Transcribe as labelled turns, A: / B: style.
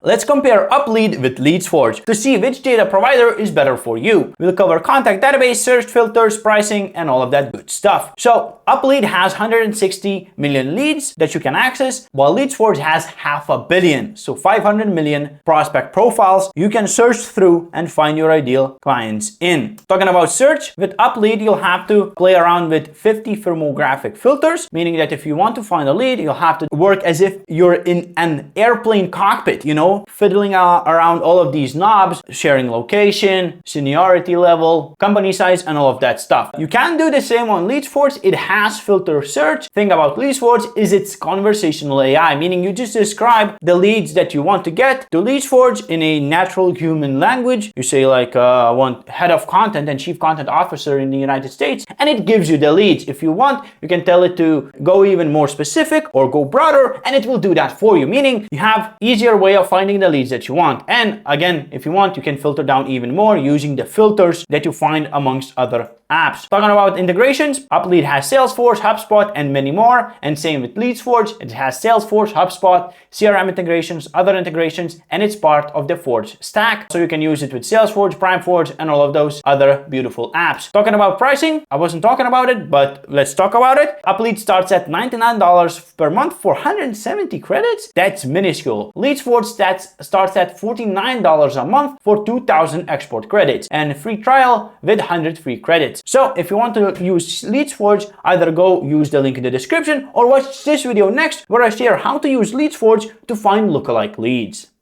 A: Let's compare Uplead with Leadsforge to see which data provider is better for you. We'll cover contact database, search filters, pricing, and all of that good stuff. So Uplead has 160 million leads that you can access, while Leadsforge has 500 million. So 500 million prospect profiles you can search through and find your ideal clients in. Talking about search, with Uplead, you'll have to play around with 50 firmographic filters, meaning that if you want to find a lead, you'll have to work as if you're in an airplane cockpit, fiddling around all of these knobs, sharing location, seniority level, company size, and all of that stuff. You can do the same on Leadsforge. It has filter search. Thing about Leadsforge is it's conversational AI, meaning you just describe the leads that you want to get to Leadsforge in a natural human language. You say like, I want head of content and chief content officer in the United States, and it gives you the leads. If you want, you can tell it to go even more specific or go broader, and it will do that for you, meaning you have easier way of finding the leads that you want. And again, if you want, you can filter down even more using the filters that you find amongst other apps. Talking about integrations, Uplead has Salesforce, HubSpot, and many more. And same with Leadsforge, it has Salesforce, HubSpot, CRM integrations, other integrations, and it's part of the Forge stack. So you can use it with Salesforce, PrimeForge, and all of those other beautiful apps. Talking about pricing, I wasn't talking about it, but let's talk about it. Uplead starts at $99 per month for 170 credits. That's minuscule. Leadsforge starts at $49 a month for 2,000 export credits and free trial with 100 free credits. So if you want to use Leadsforge, either go use the link in the description or watch this video next where I share how to use Leadsforge to find lookalike leads.